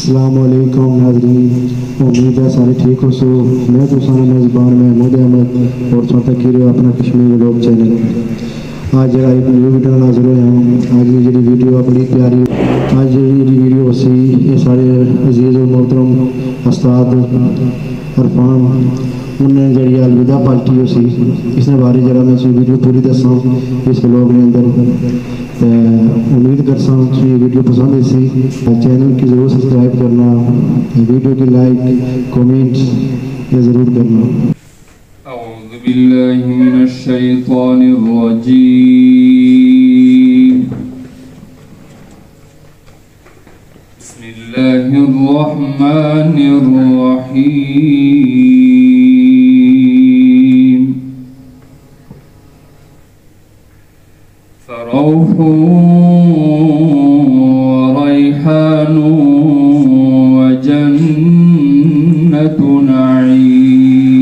अस्सलामुअलैकुम नाज़रीन, उम्मीद है सारे ठीक हो। सो मैं तो सारा मेज़बान महमूद अहमद और छोटा कीरे अपना कश्मीर व्लॉग चैनल आज जरा एक न्यू वीडियो नाज़र हुए हैं। आज की जी वीडियो बड़ी प्यारी आज जी वीडियो सी ये सारे अजीज़ और मोहतरम उस्ताद अरफान उन्हें जी अलविदा पार्टी हो सी इसने बारे जरा मैं वीडियो पूरी दसा इस व्लॉग के अंदर। उम्मीद करता हूँ कि ये वीडियो पसंद है सी चैनल की ज़रूर सब्सक्राइब करना, वीडियो की लाइक कमेंट ये ज़रूर करना। अऊज़ु बिल्लाहि मिनश शैतानिर रजीम। बिस्मिल्लाहिर रहमानिर रहीम। फरौह रैहान व जन्नतु नईम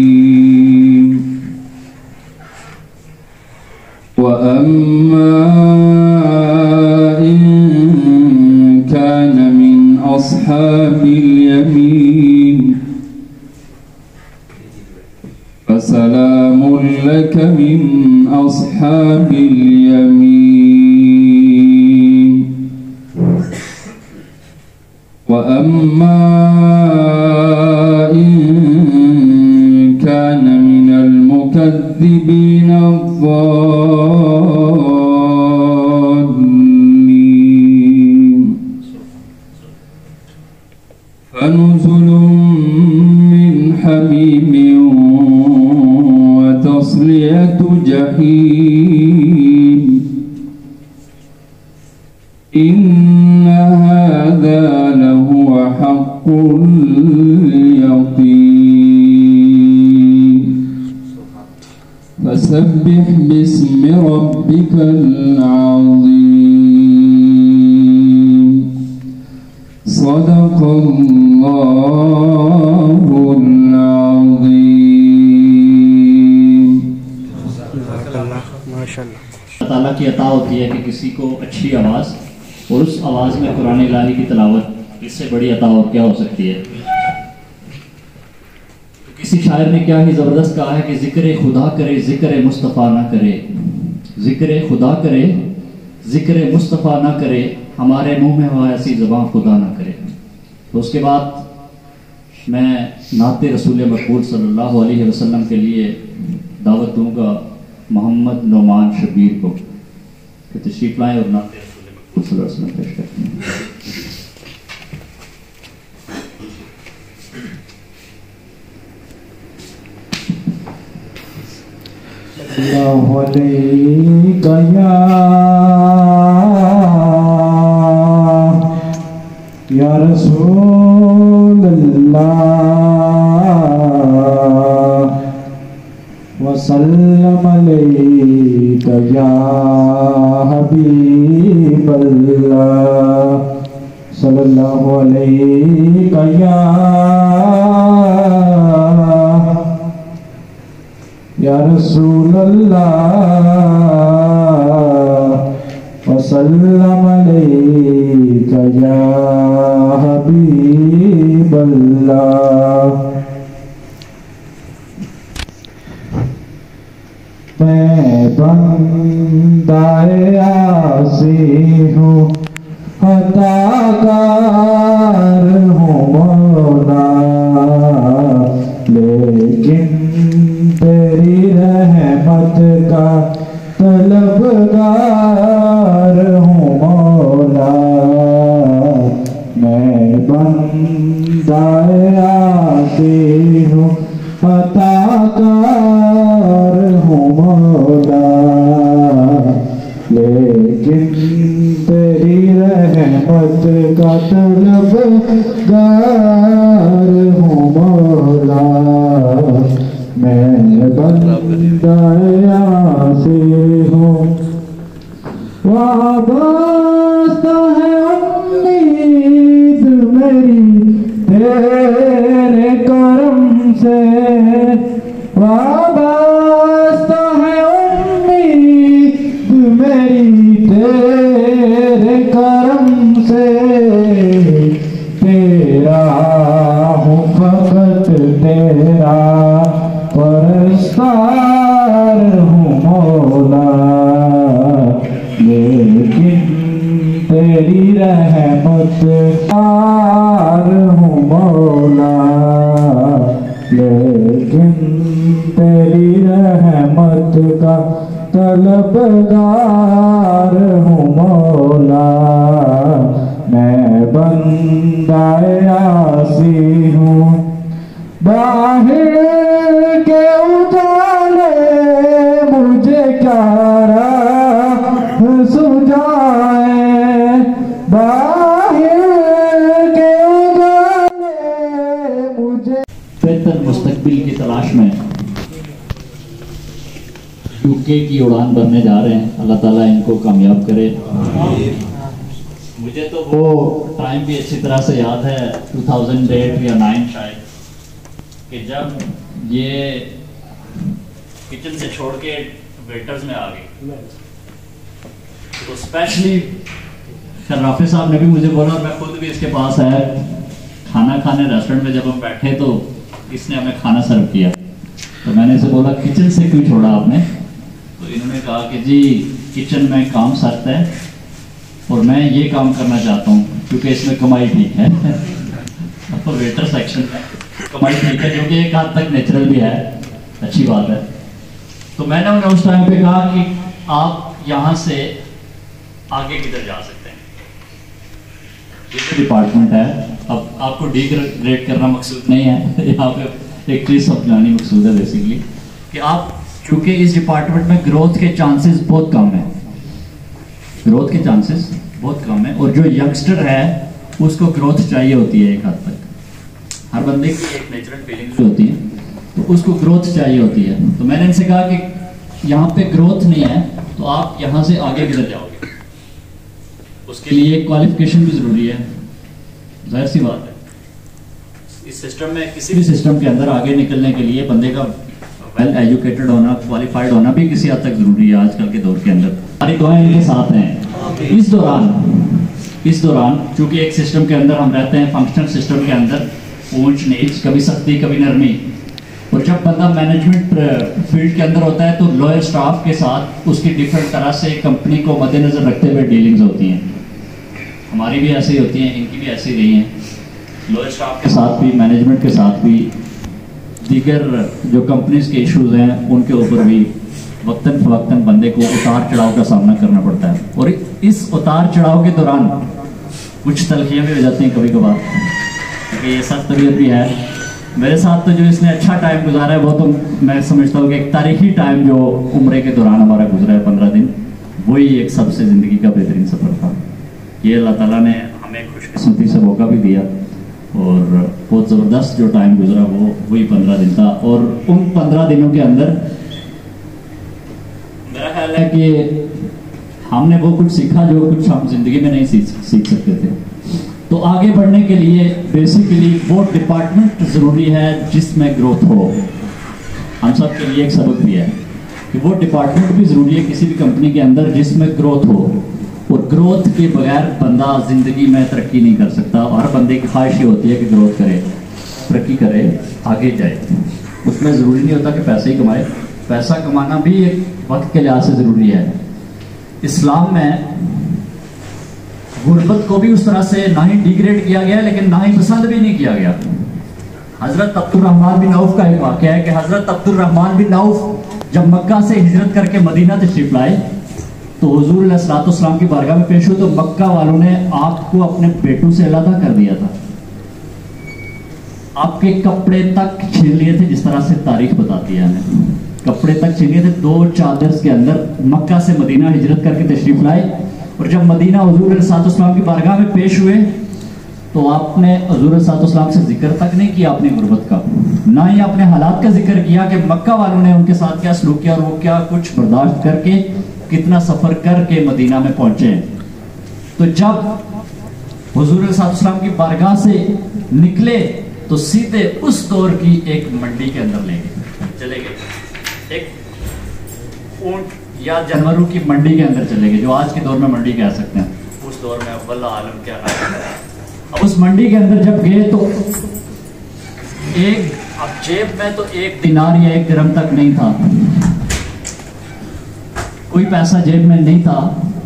व अम्मा इन कान मिन अस्हाबिल यमीन फसलामुन लक मिन अस्हाबिल यमीन व अम्मा इन कान मिनल मुकद्दिबीन फनुज़ुलुम मिन हमीमिन व तस्लियतु जहीम इन्न हाज़ा लहुव हक़्क़ुल यक़ीन फसब्बिह बिस्मि रब्बिकल अज़ीम। सदक़ल्लाहुल अज़ीम। माशाअल्लाह। अल्लाह ताला की अता होती है कि किसी को अच्छी आवाज़ और उस आवाज़ में कुरान इलाही की तिलावत, इससे बड़ी अता और क्या हो सकती है। तो किसी शायर ने क्या ही ज़बरदस्त कहा है कि ज़िक्र खुदा करे ज़िक्र मुस्तफ़ा ना करे, ज़िक्र खुदा करे ज़िक्र मुस्तफ़ा ना करे, हमारे मुंह में हो ऐसी ज़बान खुदा ना करे। तो उसके बाद मैं नाते रसूल मक़बूल सल्लल्लाहु अलैहि वसल्लम के लिए दावत दूंगा मोहम्मद नोमान शबीर को कि तशरीफ लाएं और नाते रसूल मक़बूल सल्लल्लाहु अलैहि वसल्लम पेश करें। सल्लल्लाहु अलैका या रसूल अल्लाह वसल्लम अलैका या हबीब अल्लाह सल्लल्लाहु अलैका या रसूल अल्लाह वसल्लम अलैका या हबीब अल्लाह। मैं बंदाए आसी हूँ खताकार हूँ मौला, लेकिन तेरी रहमत का तलबगार हूँ मौला। मैं बंदाए आसी हूँ खताकार हूँ मौला, लेकिन तेरी रहमत का तलबगार हूँ मौला। मैं बंदाया से हूँ वाबस्ता है उम्मीद मेरी तेरे करम से, वाबस्ता है उम्मीद मेरी तेरे करम से। तेरे तेरा हूँ फकत तेरा परस्तार हूँ मौला, लेकिन तेरी रहमत पार हूँ मौला, लेकिन तेरी रहमत का तलबगार हूँ मौला। मैं बंदाए आसी हूँ बाहर के उजाले, मुझे क्या राह सुझाए, बाहर के उजाले मुझे। बेहतर मुस्तकबिल की तलाश में यूके की उड़ान भरने जा रहे हैं। अल्लाह ताला इनको कामयाब करे। मुझे तो वो टाइम भी अच्छी तरह से याद है, 2008 या 9 शायद, कि जब ये किचन से छोड़ के वेटर्स में आ गई। तो स्पेशली शर्राफी साहब ने भी मुझे बोला, मैं खुद भी इसके पास आया खाना खाने रेस्टोरेंट में। जब हम बैठे तो इसने हमें खाना सर्व किया, तो मैंने इसे बोला किचन से क्यों छोड़ा आपने? तो इन्होंने कहा कि जी किचन में काम सख्त है और मैं ये काम करना चाहता हूँ क्योंकि इसमें कमाई ठीक है। और वेटर सेक्शन में कमाई ठीक है, जो कि एक हद तक नेचुरल भी है, अच्छी बात है। तो मैंने उन्हें उस टाइम पे कहा कि आप यहाँ से आगे किधर जा सकते हैं, ये डिपार्टमेंट है। अब आपको डिग्रेड करना मकसूद नहीं है, यहाँ पे एक चीज़ समझानी मकसूद है बेसिकली कि आप चूंकि इस डिपार्टमेंट में ग्रोथ के चांसेस बहुत कम है, ग्रोथ के चांसेस बहुत कम है, और जो यंगस्टर है उसको ग्रोथ चाहिए होती है एक हद तक। हर बंदे की एक नेचुरल फीलिंग्स होती है, तो उसको ग्रोथ चाहिए होती है। तो मैंने इनसे कहा कि यहाँ पे ग्रोथ नहीं है तो आप यहाँ से आगे किधर जाओगे? उसके लिए क्वालिफिकेशन भी ज़रूरी है, जाहिर सी बात है। इस सिस्टम में, किसी भी सिस्टम के अंदर आगे निकलने के लिए बंदे का वेल एजुकेटेड होना, क्वालिफाइड होना भी किसी हद तक ज़रूरी है आजकल के दौर के अंदर। हमारी दुआएं इनके साथ हैं। इस दौरान चूंकि एक सिस्टम के अंदर हम रहते हैं, फंक्शनल सिस्टम के अंदर, ऊंच नीच, कभी सख्ती कभी नरमी, और जब बंदा मैनेजमेंट फील्ड के अंदर होता है तो लोअर स्टाफ के साथ उसकी डिफरेंट तरह से कंपनी को मद्देनजर रखते हुए डीलिंग्स होती हैं। हमारी भी ऐसी होती हैं, इनकी भी ऐसी रही हैं, लोअर स्टाफ के साथ भी, मैनेजमेंट के साथ भी, दीगर जो कंपनीज के इश्यूज हैं उनके ऊपर भी वक्तन फवक्तन बंदे को उतार चढ़ाव का सामना करना पड़ता है। और इस उतार चढ़ाव के दौरान कुछ तलखियाँ भी हो जाती हैं कभी कभार, क्योंकि ये सख्त तबीयत भी है। मेरे साथ तो जो इसने अच्छा टाइम गुजारा है वो तो मैं समझता हूँ कि एक तारीखी टाइम जो उम्र के दौरान हमारा गुजरा है 15 दिन, वही एक सबसे ज़िंदगी का बेहतरीन सफ़र था। ये अल्लाह ताला ने हमें खुशकिस्मती से मौका भी दिया, और बहुत ज़बरदस्त जो टाइम गुजरा वो वही 15 दिन था। और उन 15 दिनों के अंदर मेरा ख्याल है कि हमने वो कुछ सीखा जो कुछ हम जिंदगी में नहीं सीख सकते थे। तो आगे बढ़ने के लिए बेसिकली वो डिपार्टमेंट ज़रूरी है जिसमें ग्रोथ हो। हम सब के लिए एक सबक भी है कि वो डिपार्टमेंट भी ज़रूरी है किसी भी कंपनी के अंदर जिसमें ग्रोथ हो, और ग्रोथ के बगैर बंदा ज़िंदगी में तरक्की नहीं कर सकता। हर बंदे की ख्वाहिश ये होती है कि ग्रोथ करे, तरक्की करे, आगे जाए। उसमें ज़रूरी नहीं होता कि पैसे ही कमाए, पैसा कमाना भी एक वक्त के लिहाज से ज़रूरी है। इस्लाम में गुर्बत को भी उस तरह से ना ही डिग्रेड किया गया लेकिन ना ही पसंद भी नहीं किया गया। हज़रत अब्दुर्रहमान बिन औफ का एक वाक़या है कि हज़रत अब्दुर्रहमान बिन औफ जब मक्का से हिजरत करके मदीना तशरीफ लाए तो हुजूर अलैहिस्सलाम की बारगाह में पेश हुए, तो मक्का वालों ने आपको अपने बेटों से अलग कर दिया था, आपके कपड़े तक छीन लिए थे, जिस तरह से तारीख बताती है हमें। कपड़े तक छीन लिए थे, 2 चादर के अंदर मक्का से मदीना हिजरत करके तशरीफ लाए, और जब मदीना हुजूर अलैहिस्सलाम की बारगाह में पेश हुए तो आपने हुजूर अलैहिस्सलाम से जिक्र तक नहीं किया अपनी गुर्बत का, ना ही अपने हालात का जिक्र किया कि मक्का वालों ने उनके साथ क्या सलूक किया और वो क्या कुछ बर्दाश्त करके कितना सफ़र करके मदीना में पहुंचे। तो जब हुजूर अलैहिस्सलाम की बारगाह से निकले तो सीधे उस दौर की एक मंडी के अंदर चले गए, एक ऊंट या जानवरों की मंडी के अंदर चले गए, जो आज के दौर में मंडी कह सकते हैं। उस दौर में वल्लाह आलम क्या अब उस मंडी के अंदर जब गए तो अब जेब में तो 1 दिनार या 1 दिरहम तक नहीं था, कोई पैसा जेब में नहीं था,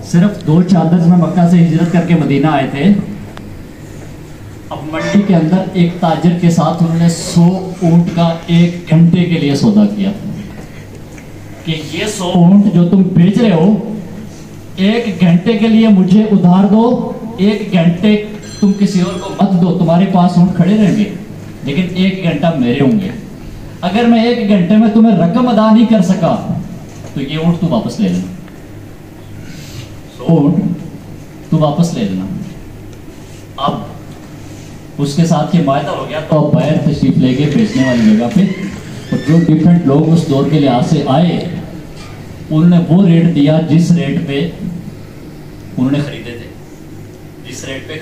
सिर्फ 2 चादर में मक्का से हिजरत करके मदीना आए थे। अब मंडी के अंदर एक ताजिर के साथ उन्होंने 100 ऊंट का 1 घंटे के लिए सौदा किया कि ये 100 ऊंट जो तुम बेच रहे हो 1 घंटे के लिए मुझे उधार दो, 1 घंटे तुम किसी और को मत दो, तुम्हारे पास ऊंट खड़े रहेंगे लेकिन 1 घंटा मेरे होंगे। अगर मैं 1 घंटे में तुम्हें रकम अदा नहीं कर सका तो ये ऊंट तू वापस ले लेना, 100 ऊंट तू वापस ले लेना। अब उसके साथ ये मायदा हो गया तो अब बाहर तशरीफ लेके बेचने वाली जगह पे, और जो डिफरेंट लोग उस दौर के लिहाज से आए उन्होंने वो रेट दिया जिस रेट पे उन्होंने खरीदे थे, जिस रेट पे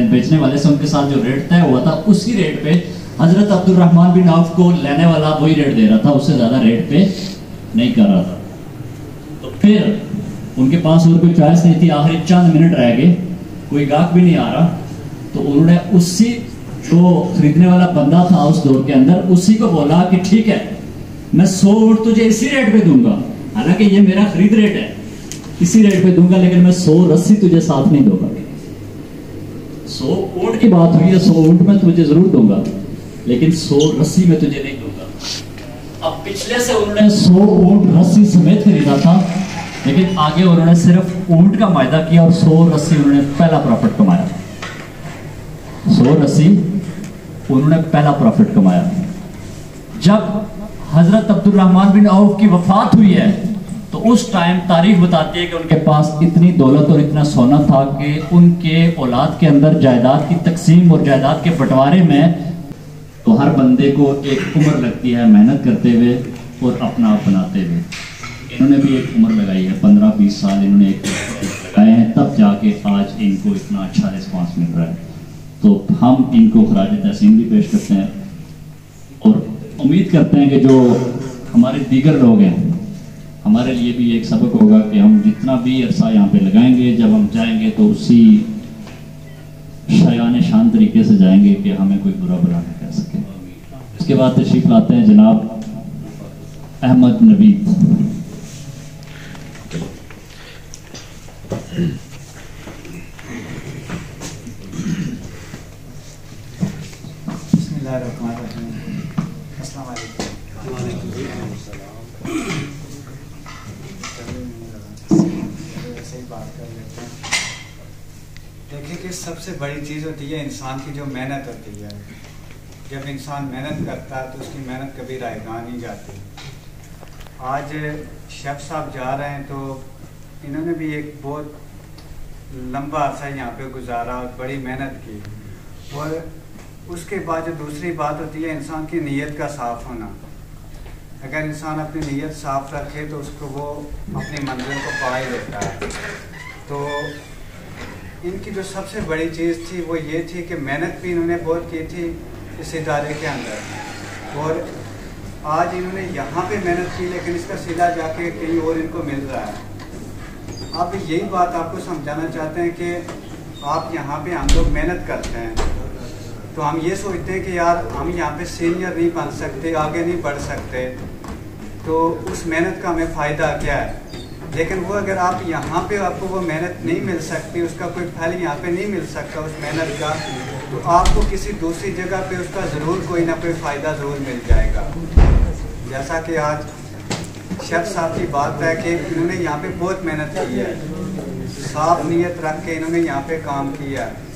बेचने वाले से उनके साथ जो रेट तय हुआ था उसी रेट पे हजरत अब्दुर्रहमान बिन औफ को लेने वाला वही रेट दे रहा था, उससे ज्यादा रेट पे नहीं कर रहा था। तो फिर उनके पास और कोई चॉइस नहीं थी, आखिरी चंद मिनट रह गए, कोई गाहक भी नहीं आ रहा, तो उन्होंने उसी जो खरीदने वाला बंदा था उस दौर के अंदर उसी को बोला कि ठीक है मैं 100 ऊंट तुझे इसी रेट पे दूंगा, हालांकि ये मेरा खरीद रेट है, इसी रेट पे दूंगा, लेकिन मैं 100 रस्सी तुझे साथ नहीं दूंगा। 100 ऊंट की बात हुई है, 100 ऊंट में तुझे जरूर दूंगा लेकिन 100 रस्सी में तुझे नहीं दूंगा। अब पिछले से उन्होंने 100 ऊंट रस्सी समेत खरीदा था, लेकिन आगे उन्होंने सिर्फ ऊंट का मायदा किया और 100 रस्सी उन्होंने पहला प्रॉफिट कमाया, 100 रस्सी उन्होंने पहला प्रॉफिट कमाया। जब हजरत अब्दुर्रहमान बिन औफ की वफात हुई है तो उस टाइम तारीख बताती है कि उनके पास इतनी दौलत और इतना सोना था कि उनके औलाद के अंदर जायदाद की तकसीम और जायदाद के बंटवारे में तो हर बंदे को एक उम्र लगती है मेहनत करते हुए और अपना आप बनाते हुए। इन्होंने भी एक उम्र लगाई है, 15-20 साल इन्होंने एक लगाए हैं, तब जाके आज इनको इतना अच्छा रिस्पॉन्स मिल रहा है। तो हम इनको खराज तहसीन भी पेश करते हैं और उम्मीद करते हैं कि जो हमारे दीगर लोग हैं हमारे लिए भी एक सबक होगा कि हम जितना भी अरसा यहाँ पे लगाएंगे, जब हम जाएंगे तो उसी शायान शान तरीके से जाएंगे कि हमें कोई बुरा बुरा नहीं कह सके। इसके बाद तशरीफ लाते हैं जनाब अहमद नबीद। देखिए कि सबसे बड़ी चीज़ होती है इंसान की जो मेहनत होती है। जब इंसान मेहनत करता है तो उसकी मेहनत कभी रायगा नहीं जाती। आज शेफ साहब जा रहे हैं तो इन्होंने भी एक बहुत लंबा अरसा यहाँ पे गुजारा और बड़ी मेहनत की, और उसके बाद जो दूसरी बात होती है इंसान की नीयत का साफ़ होना। अगर इंसान अपनी नीयत साफ़ रखे तो उसको वो अपनी मंजिल को पा ही लेता है। तो इनकी जो सबसे बड़ी चीज़ थी वो ये थी कि मेहनत भी इन्होंने बहुत की थी इस इदारे के अंदर, और आज इन्होंने यहाँ पे मेहनत की लेकिन इसका सिला जाके कहीं और इनको मिल रहा है। आप यही बात आपको समझाना चाहते हैं कि आप यहाँ पे हम लोग मेहनत करते हैं तो हम ये सोचते हैं कि यार हम यहाँ पे सीनियर नहीं बन सकते, आगे नहीं बढ़ सकते, तो उस मेहनत का हमें फ़ायदा क्या है। लेकिन वो अगर आप यहाँ पे आपको वो मेहनत नहीं मिल सकती, उसका कोई फल यहाँ पे नहीं मिल सकता उस मेहनत का, तो आपको किसी दूसरी जगह पे उसका ज़रूर कोई ना कोई फ़ायदा ज़रूर मिल जाएगा। जैसा कि आज शेफ साहब की बात है कि इन्होंने यहाँ पे बहुत मेहनत की है, साफ नीयत रख के इन्होंने यहाँ पे काम किया है।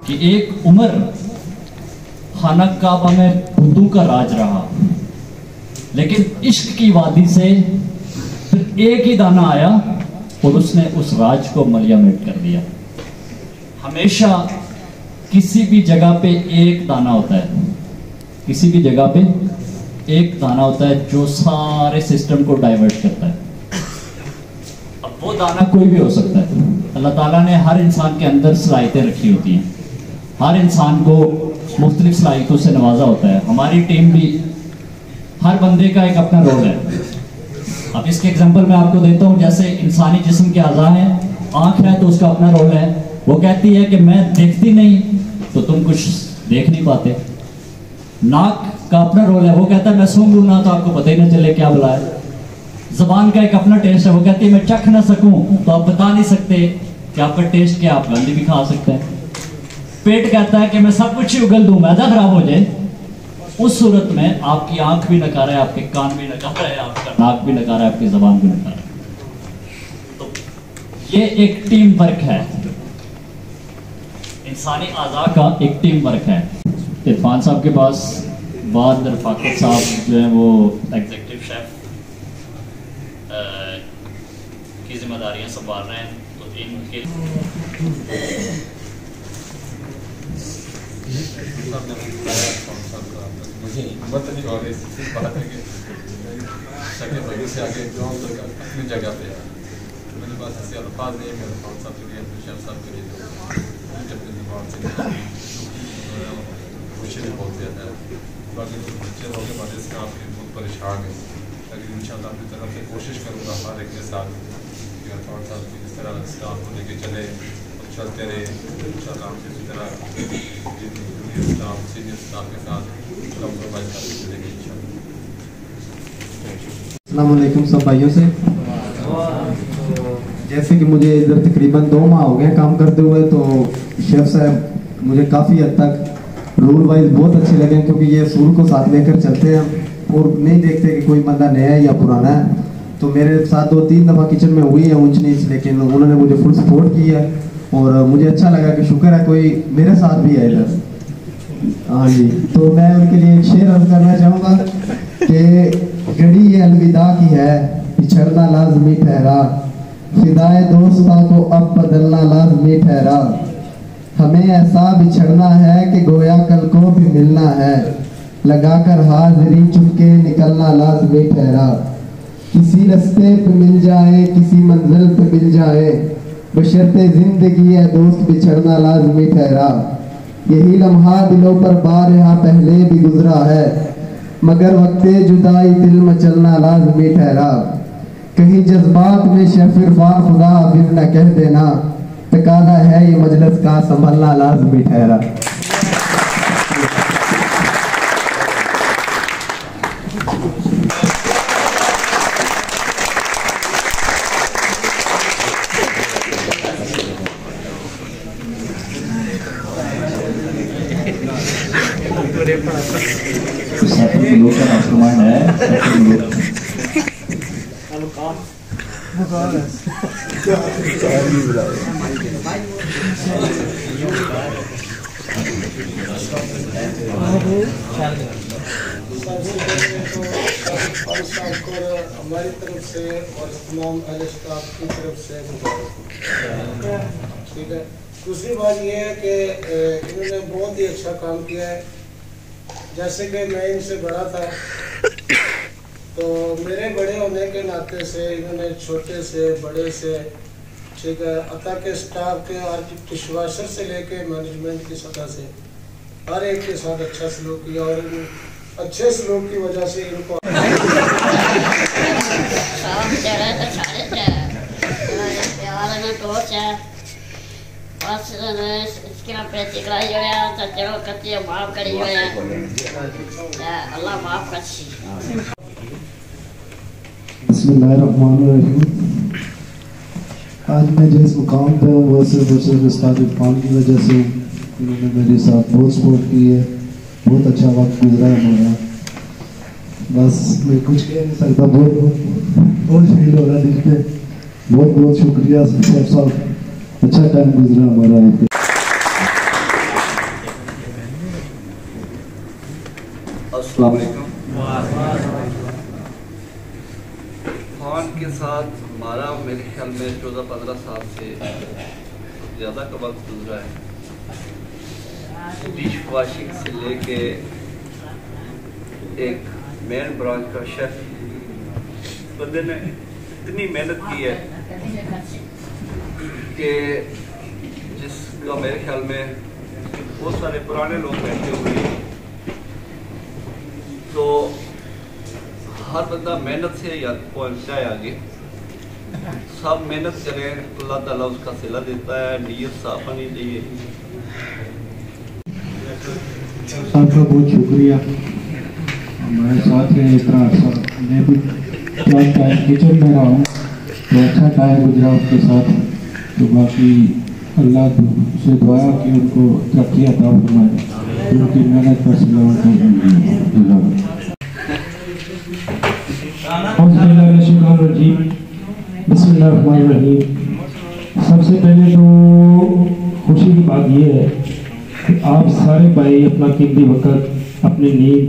कि एक उम्र खाना काबा में भुतों का राज रहा, लेकिन इश्क की वादी से फिर एक ही दाना आया और उसने उस राज को मलियामेट कर दिया। हमेशा किसी भी जगह पे एक दाना होता है, किसी भी जगह पे एक दाना होता है जो सारे सिस्टम को डाइवर्ट करता है। अब वो दाना कोई भी हो सकता है। अल्लाह ताला ने हर इंसान के अंदर सलाहियतें रखी होती हैं, हर इंसान को मुख्तलिफ सलाहियतों से नवाजा होता है। हमारी टीम भी, हर बंदे का एक अपना रोल है। अब इसके एग्जांपल मैं आपको देता हूँ, जैसे इंसानी जिस्म के अज़ा हैं, आँख है तो उसका अपना रोल है, वो कहती है कि मैं देखती नहीं तो तुम कुछ देख नहीं पाते। नाक का अपना रोल है, वो कहता है मैं सूंघूं ना तो आपको पता ही ना चले क्या बुलाए। जबान का एक अपना टेस्ट है, वो कहती है मैं चख ना सकूं तो आप बता नहीं सकते कि आपका टेस्ट क्या, आप गंदी भी खा सकते हैं। पेट कहता है कि मैं सब कुछ ही उगल दूं, मैदा खराब हो जाए। उस सूरत में आपकी आंख भी नकारा है, आपके कान भी नकारा है, आपका नाक भी नकारा है, आपकी जबान भी नकारा है। तो ये एक टीम वर्क है, इंसानी आज़ा का एक टीम वर्क है। इरफान साहब के पास बाद रफाकत साहब जो है वो एग्जीक्यूटिव शेफ की जिम्मेदारियां संभाल रहे हैं, तो इनके मुझे हिम्मत नहीं हो रही इस बात है कि शक्ल भाई से आगे जो हम लोग अपनी जगह पे है, मेरे पास ऐसे अल्फाज नहीं है मेरे कौन सा के लिए शेफ साहब के लिए जब दिमाग से खुशी भी बहुत ज़्यादा है। बाकी जो बच्चे लोग हमारे स्टाफ के बहुत परेशान है, लेकिन इंशाल्लाह अपनी तरफ से कोशिश करूँगा हर एक के साथ कि अल्फाज साहब की इस तरह स्टाफ को लेके चले और चलते रहे इंशाल्लाह हम इसी तरह स्टाफ सीनियर स्टाफ के साथ कॉम्प्रोमाइज करके चलेंगे इंशाल्लाह। अस्सलाम वालेकुम सब भाइयों से। जैसे कि मुझे इधर तकरीबन 2 माह हो गए काम करते हुए, तो शेफ साहब मुझे काफ़ी हद तक रूल वाइज बहुत अच्छे लगे, क्योंकि ये असूल को साथ लेकर चलते हैं और नहीं देखते कि कोई बंदा नया है या पुराना है। तो मेरे साथ 2-3 दफ़ा किचन में हुई है ऊंच नीच, लेकिन उन्होंने मुझे फुल सपोर्ट की है और मुझे अच्छा लगा कि शुक्र है कोई मेरे साथ भी है इधर। हाँ जी, तो मैं उनके लिए एक शेर अर्ज करना चाहूँगा कि घड़ी ये अलविदा की है, बिछड़ना लाजमी ठहरा, फिदाए दोस्ता को अब बदलना लाजमी ठहरा, हमें ऐसा बिछड़ना है कि गोया कल को भी मिलना है, लगाकर हाजिरी चुपके निकलना लाजमी ठहरा, किसी रास्ते पे मिल जाए किसी मंजिल पे मिल जाए, बशर्ते जिंदगी है दोस्त बिछड़ना लाजमी ठहरा, यही लम्हा दिलों पर बारहा पहले भी गुजरा है, मगर वक्ते जुदाई दिल में चलना लाजमी ठहरा, कहीं जज्बात में शफिरफा खुदा फिर न कह देना, तकादा है ये मजलिस का संभलना लाजमी ठहरा। हमारी तरफ से और तमाम अहले स्टाफ की तरफ से ठीक है। दूसरी बात यह है कि इन्होंने बहुत ही अच्छा काम किया है। जैसे कि मैं इनसे बड़ा था, तो मेरे बड़े होने के नाते से इन्होंने छोटे से बड़े से ठीक है अता के स्टाफ के और डिशवाशर से लेके मैनेजमेंट की सतह से हर एक के साथ अच्छा सलूक किया और अच्छे सलूक की वजह से इनको बिस्मिल्लाहिर्रहमानिर्रहीम। आज मैं जिस मुकाम पे हूँ वो सिर्फ उस्ताद इरफान की वजह से हूँ। इन्होंने मेरे साथ बहुत सपोर्ट की है, बहुत अच्छा वक्त गुजरा है हमारा। बस मैं कुछ कह नहीं सकता, बहुत फील हो रहा है दिल पे। बहुत बहुत शुक्रिया शेफ साहब, अच्छा टाइम गुजरा हमारा। अस्सलाम वालेकुम। खान के साथ हमारा मेरे ख्याल में 14-15 साल से ज़्यादा का वक्त गुजरा है। डिश वॉशिंग से लेके एक मेन ब्रांच का शेफ, बंदे ने इतनी मेहनत की है कि जिसका मेरे ख्याल में बहुत सारे पुराने लोग बैठे हुए हैं, तो हर बंदा मेहनत से या पहुंचता है आगे। सब मेहनत करें, अल्लाह ताला उसका सिला देता है। नीयत साफ होनी चाहिए। आपका बहुत शुक्रिया। हमारे साथ है इतना अच्छा, मैं भी किचन में रहा हूँ तो अच्छा टाइम गुजरा उसके साथ। तो बाकी अल्लाह से दुआ कि उनको तरक्की अता फरमाए, उनकी मेहनत का सिला उनको बिस्मिल्लाहिर्रहमानिर्रहीम। सबसे पहले तो खुशी की बात यह है कि आप सारे भाई अपना कीमती वक्त अपनी नींद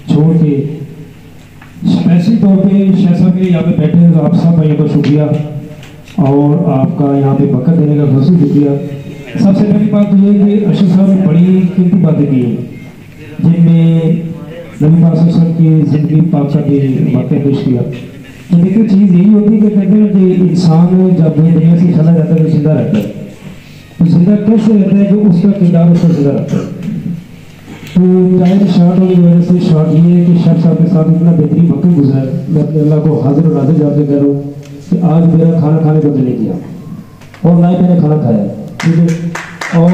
छोड़ के स्पेशल तौर पे शहसा के यहाँ पे बैठे हैं। तो आप सब भाइयों का शुक्रिया और आपका यहाँ पे वक्त देने का बहुत शुक्रिया। सबसे पहली बात तो ये है कि अरशद साहब ने बड़ी कीमती बातें की हैं, जिनमें नबी पाक सल्लल्लाहु अलैहि वसल्लम की ज़िंदगी पाक का भी वाक़या पेश किया। तो देखिए चीज़ यही होती है कि कहते हैं कि इंसान जब दुनिया से चला जाता है तो जिंदा रहता है। तो जिंदा कैसे रहता है? जो उसका किरदार उसका जिंदा रहता है। तो टाइम शॉर्ट होने की वजह से शॉर्ट ये है कि शेफ साहब के साथ इतना बेहतरीन वक्त गुजरा है। मैं अपने अल्लाह को हाजिर और नाज़िर जाके कह रहा हूँ कि आज मेरा खाना खाने को दिल नहीं किया और ना ही मैंने खाना खाया, ठीक है। और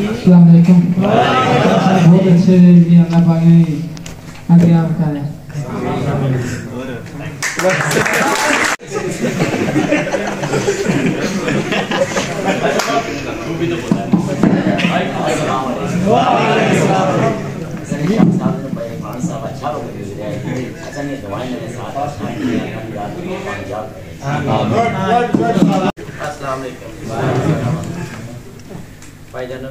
अस्सलाम वालेकुम। बहुत अच्छे भी अल्लाह पाक ने आगे आपका है। भाईजान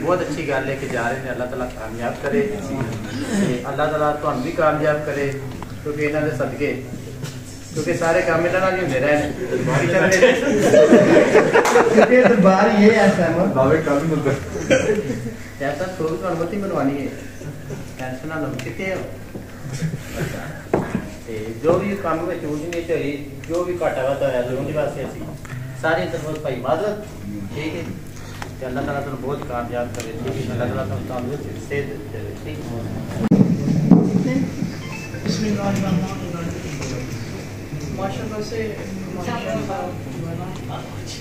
बहुत अच्छी गल लेके जा रहे हैं। अल्लाह ताला कामयाब करे, अल्लाह ताला तुहानू भी कामयाब करे, क्योंकि इन्हों के सदके, क्योंकि सारे काम इन्होंने नहीं होंगे रहे दरबार ये ऐसा ऐसा थोड़ी तो अनुमति बनवानी है। टेंशन ना लो, कितने हो जो भी काम में चूज नहीं चाहिए, जो भी घाटा वाधा है उनके वास्ते असी सारी तरफ भाई माजरत, ठीक है। अल्लाह ताला तुम बहुत कामयाब करे, अल्लाह ताला तुम तंदुरुस्त सेहत दे, ठीक है। माशाल्लाह से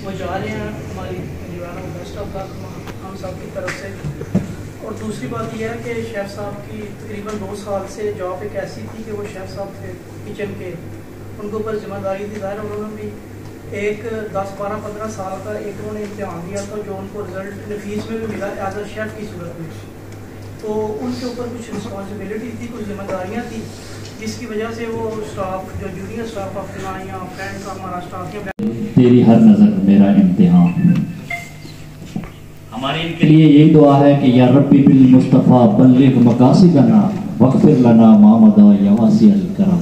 वो जा रहे हैं हमारी बेस्ट ऑफ लक हम सब की तरफ से। और दूसरी बात यह है कि शेफ़ साहब की तकरीबन 2 साल से जॉब एक ऐसी थी कि वो शेफ़ साहब थे किचन के, उनके ऊपर जिम्मेदारी थी। ज़ाहिर उन्होंने भी एक 10, 12, 15 साल का एक उन्होंने इम्तिहान दिया था, जो उनको रिजल्ट नफीस में भी मिला एज अ शेफ़ की सूरत में। तो उनके ऊपर कुछ रिस्पॉन्सिबिलिटी थी, कुछ जिम्मेदारियाँ थी, जिसकी वजह से वो स्टाफ जो जूनियर स्टाफ अपना या फ्रेंड का हमारा स्टाफ या तेरी हर नज़र मेरा इम्तिहान। हमारी इनके लिए यही दुआ है कि या रब्बी बिल मुस्तफ़ा बल्लिग मकासिदना वग़फ़िर लना मा मदा या वासिअल करम।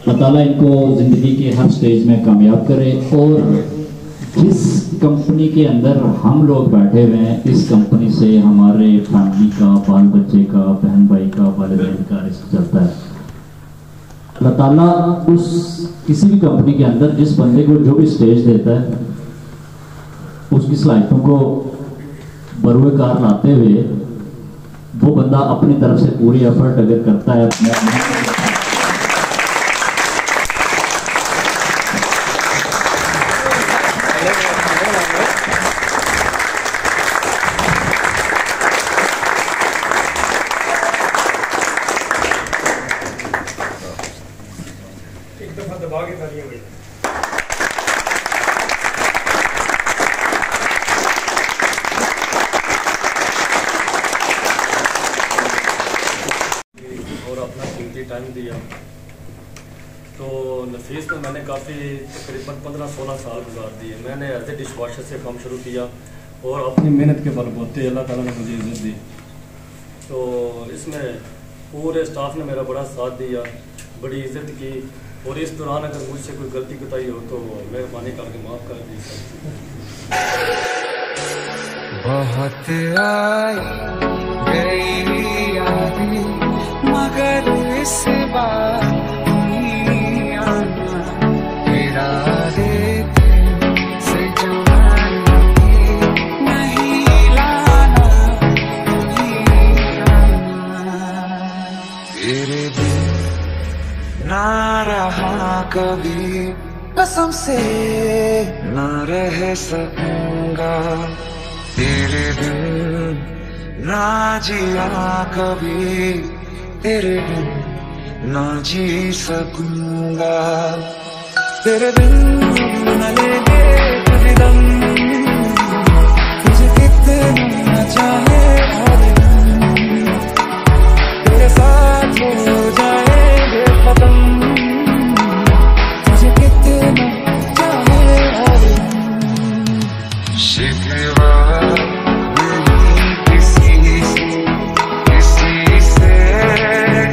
अल्लाह ताला इनको ज़िंदगी के हर स्टेज में कामयाब करे। और जिस कंपनी के अंदर हम लोग बैठे हुए हैं, इस कंपनी से हमारे फैमिली का, बाल बच्चे का, बहन भाई का, वालिदैन का रिस्क चलता है। अल्लाह ताला उस किसी भी कंपनी के अंदर जिस बंदे को जो भी स्टेज देता है, उसकी सलाहियतों को बरूएकार लाते हुए वो बंदा अपनी तरफ से पूरी एफर्ट अगर करता है अपने एक दफा दबा के तालियां बजाएं। और अपना कीमती टाइम दिया। तो नफीस में मैंने काफ़ी तकरीबन 15-16 साल गुजार दिए। मैंने एज ए डिश वॉशर से काम शुरू किया और अपनी मेहनत के बलबूते अल्लाह ताला ने मुझे इज़्ज़त दी। तो इसमें पूरे स्टाफ ने मेरा बड़ा साथ दिया। बड़ी इज्जत की। और इस दौरान अगर मुझसे कोई गलती कोताही हो तो मेहरबानी करके माफ़ कर दीजिए। बहुत आई गई यादें मगर इस बार नहीं आना तेरा देखे से जवानी नहीं लाना तेरे बिन ना रहा कभी कसम से ना रह सकूंगा तेरे बिन ना जिया कभी तेरे बिन ना जी सकूंगा तेरे बिन न लेंगे कभी दम तुझे कितना चाहे हर दम तेरे साथ हो जाएंगे खत्म तुझे कितना चाहे हर दम शिकवा नहीं किसी से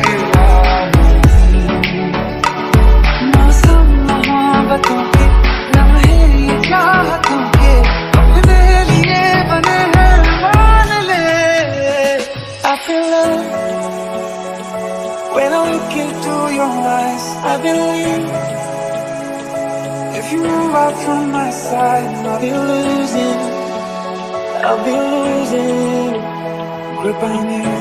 गिला मौसम मोहब्बतों के लम्हे ये चाहतों के अपने लिए बने हैं मान ले I feel love when I look into your eyes I believe if you move out from my side I'll be losing grip on you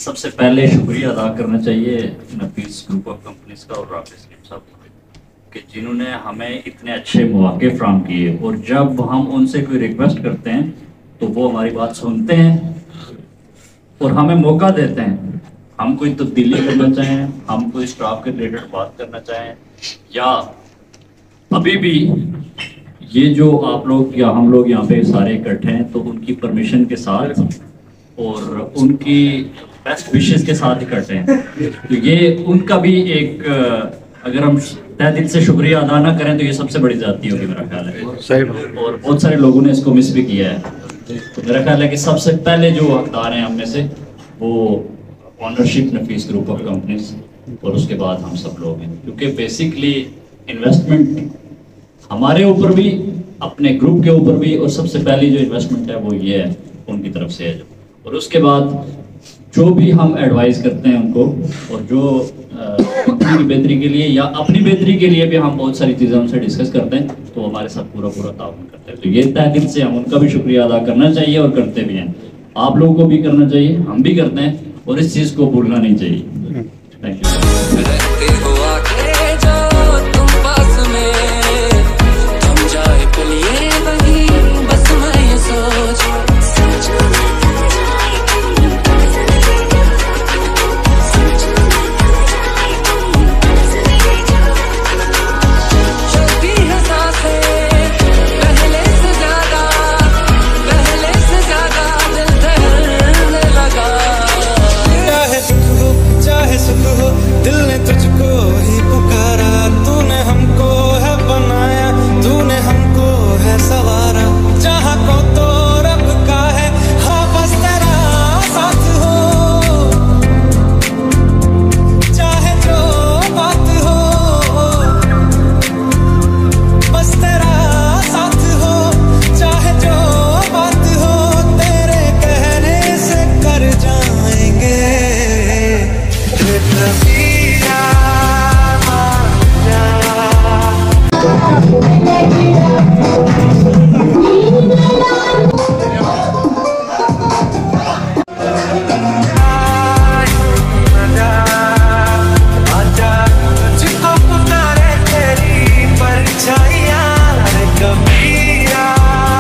सबसे पहले शुक्रिया अदा करना चाहिए नफीस ग्रुप ऑफ कंपनीज का और राफिज साहब कि जिन्होंने हमें इतने अच्छे मौके फ्राहम किए। और जब हम उनसे कोई रिक्वेस्ट करते हैं तो वो हमारी बात सुनते हैं और हमें मौका देते हैं। हम कोई तब्दीली करना चाहें, हम कोई स्टाफ के रिलेटेड बात करना चाहें, या अभी भी ये जो आप लोग या हम लोग यहाँ पे सारे इकट्ठे हैं, तो उनकी परमिशन के साथ और उनकी बेस्ट विशेस के साथ इकट्ठे हैं। तो ये उनका भी एक अगर हम तहे दिल से शुक्रिया अदा ना करें तो ये सबसे बड़ी ज्यादती होगी मेरा ख्याल है। सही। और बहुत सारे लोगों ने इसको मिस भी किया है। तो मेरा ख्याल है कि सबसे पहले जो हकदार हैं हम में से वो ownership Nafees group of companies, और उसके बाद हम सब लोग हैं, क्योंकि बेसिकली इन्वेस्टमेंट हमारे ऊपर भी, अपने ग्रुप के ऊपर भी, और सबसे पहली जो इन्वेस्टमेंट है वो ये है उनकी तरफ से है। और उसके बाद जो भी हम एडवाइस करते हैं उनको, और जो कंपनी की बेहतरी के लिए या अपनी बेहतरी के लिए भी हम बहुत सारी चीज़ें उनसे डिस्कस करते हैं, तो हमारे साथ पूरा ताउन करते हैं। तो ये तहे दिल से हम उनका भी शुक्रिया अदा करना चाहिए और करते भी हैं। आप लोगों को भी करना चाहिए, हम भी करते हैं, और इस चीज़ को भूलना नहीं चाहिए। Thank you.